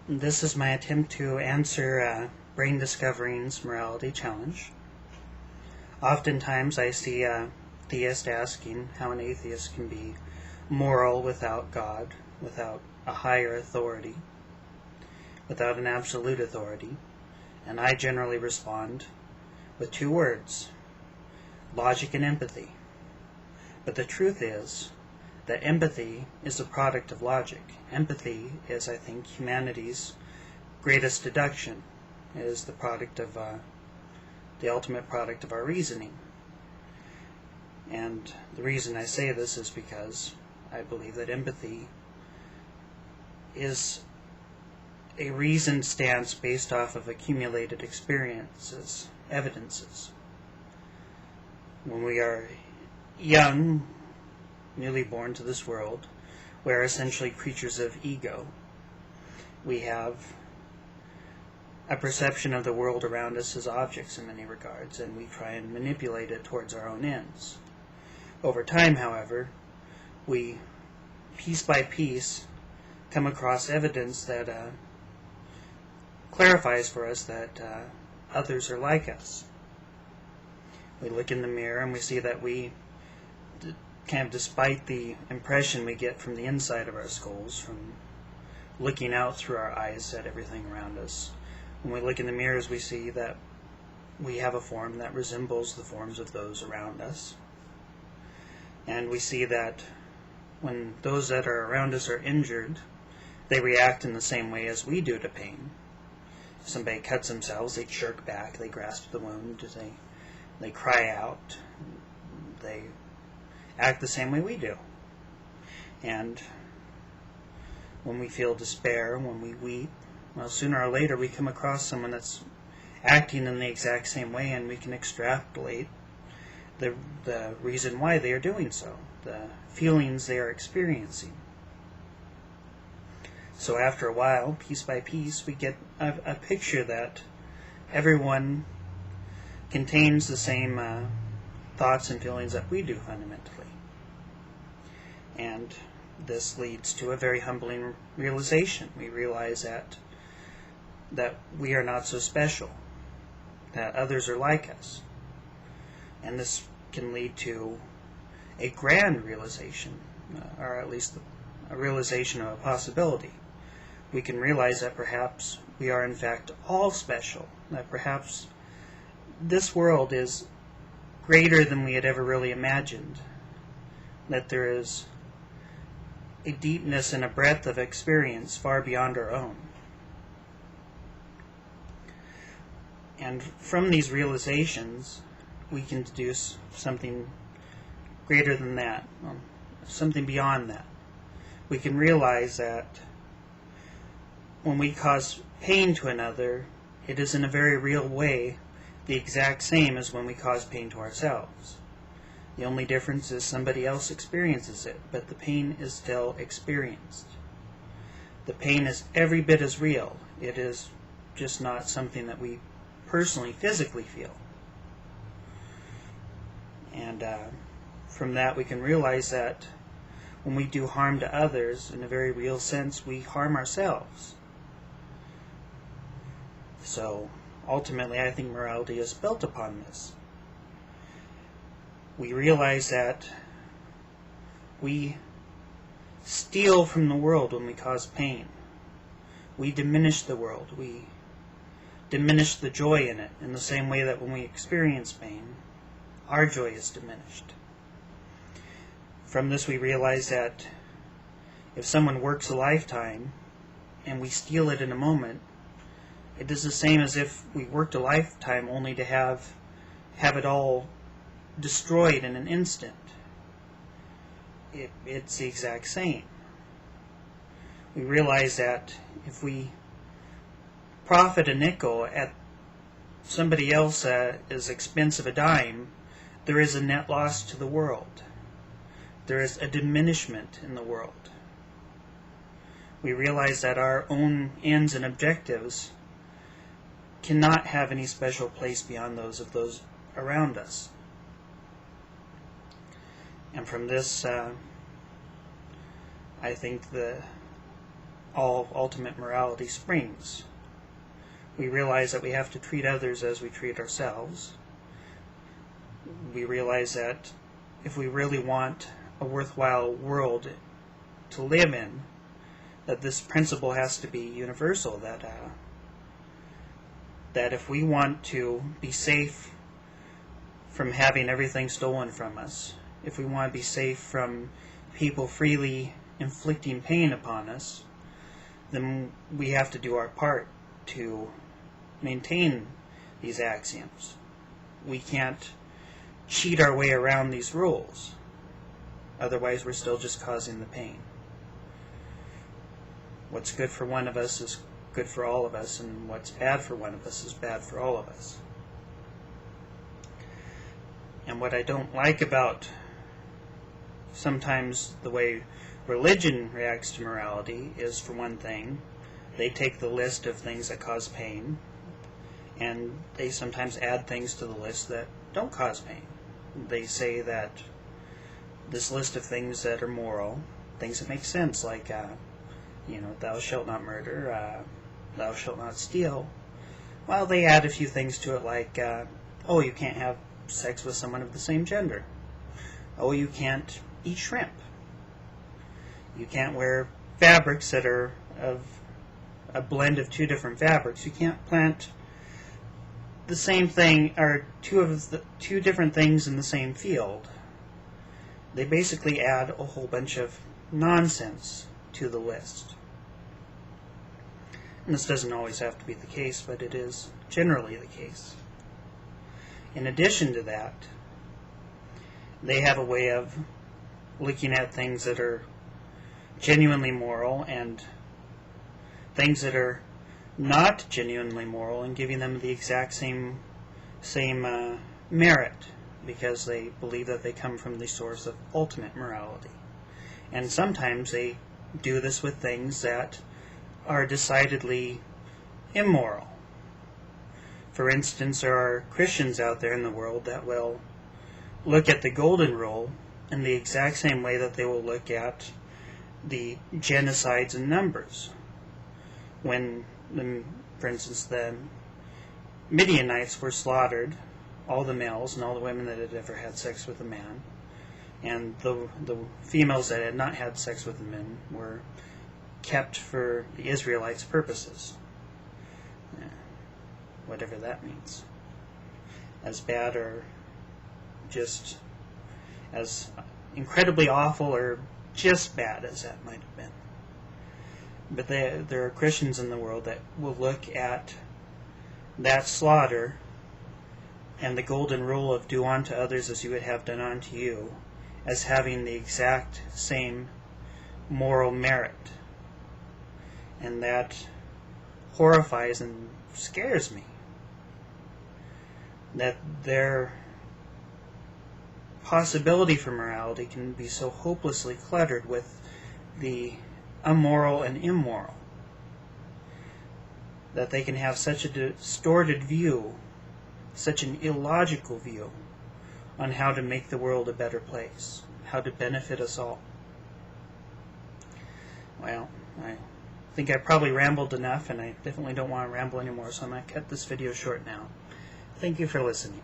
This is my attempt to answer Braindiscovering's morality challenge. Oftentimes I see theists asking how an atheist can be moral without God, without a higher authority, without an absolute authority, and I generally respond with two words: logic and empathy. But the truth is that empathy is a product of logic. Empathy is, I think, humanity's greatest deduction. It is the product of the ultimate product of our reasoning. And the reason I say this is because I believe that empathy is a reasoned stance based off of accumulated experiences, evidences. When we are young, newly born to this world, we are essentially creatures of ego. We have a perception of the world around us as objects in many regards, and we try and manipulate it towards our own ends. Over time, however, we, piece by piece, come across evidence that clarifies for us that others are like us. We look in the mirror and we see that we, kind of despite the impression we get from the inside of our skulls, from looking out through our eyes at everything around us, when we look in the mirrors we see that we have a form that resembles the forms of those around us. And we see that when those that are around us are injured, they react in the same way as we do to pain. If somebody cuts themselves, they jerk back, they grasp the wound, they cry out, they act the same way we do. And when we feel despair, when we weep, well, sooner or later we come across someone that's acting in the exact same way, and we can extrapolate the reason why they are doing so, the feelings they are experiencing. So after a while, piece by piece, we get a picture that everyone contains the same thoughts and feelings that we do fundamentally. And this leads to a very humbling realization. We realize that we are not so special, that others are like us. And this can lead to a grand realization, or at least a realization of a possibility. We can realize that perhaps we are in fact all special, that perhaps this world is greater than we had ever really imagined, that there is a deepness and a breadth of experience far beyond our own. And from these realizations, we can deduce something greater than that, something beyond that. We can realize that when we cause pain to another, it is in a very real way the exact same as when we cause pain to ourselves. The only difference is somebody else experiences it, but the pain is still experienced. The pain is every bit as real. It is just not something that we personally, physically feel. And from that we can realize that when we do harm to others, in a very real sense, we harm ourselves. So ultimately, I think morality is built upon this. We realize that we steal from the world when we cause pain. We diminish the world. We diminish the joy in it in the same way that when we experience pain, our joy is diminished. From this we realize that if someone works a lifetime and we steal it in a moment, it is the same as if we worked a lifetime only to have it all destroyed in an instant. It's the exact same. We realize that if we profit a nickel at somebody else's expense of a dime, there is a net loss to the world. There is a diminishment in the world. We realize that our own ends and objectives cannot have any special place beyond those of those around us. And from this, I think the all ultimate morality springs. We realize that we have to treat others as we treat ourselves. We realize that if we really want a worthwhile world to live in, that this principle has to be universal, that if we want to be safe from having everything stolen from us, if we want to be safe from people freely inflicting pain upon us, then we have to do our part to maintain these axioms. We can't cheat our way around these rules. Otherwise, we're still just causing the pain. What's good for one of us is good for all of us, and what's bad for one of us is bad for all of us. And what I don't like about sometimes the way religion reacts to morality is, for one thing, they take the list of things that cause pain, and they sometimes add things to the list that don't cause pain. They say that this list of things that are moral, things that make sense, like, thou shalt not murder, thou shalt not steal, well, they add a few things to it, like, you can't have sex with someone of the same gender. Oh, you can't eat shrimp. You can't wear fabrics that are of a blend of two different fabrics. You can't plant the same thing, or two different things in the same field. They basically add a whole bunch of nonsense to the list. And this doesn't always have to be the case, but it is generally the case. In addition to that, they have a way of looking at things that are genuinely moral and things that are not genuinely moral and giving them the exact same merit, because they believe that they come from the source of ultimate morality. And sometimes they do this with things that are decidedly immoral. For instance, there are Christians out there in the world that will look at the golden rule in the exact same way that they will look at the genocides in Numbers. When, for instance, the Midianites were slaughtered, all the males and all the women that had ever had sex with a man, and the females that had not had sex with the men were kept for the Israelites' purposes. Whatever that means. As bad or just as incredibly awful or just bad as that might have been. But there are Christians in the world that will look at that slaughter and the golden rule of do unto others as you would have done unto you as having the exact same moral merit. And that horrifies and scares me. That their possibility for morality can be so hopelessly cluttered with the immoral and immoral that they can have such a distorted view, such an illogical view on how to make the world a better place, how to benefit us all. Well, I think I probably rambled enough, and I definitely don't want to ramble anymore, so I'm going to cut this video short now. Thank you for listening.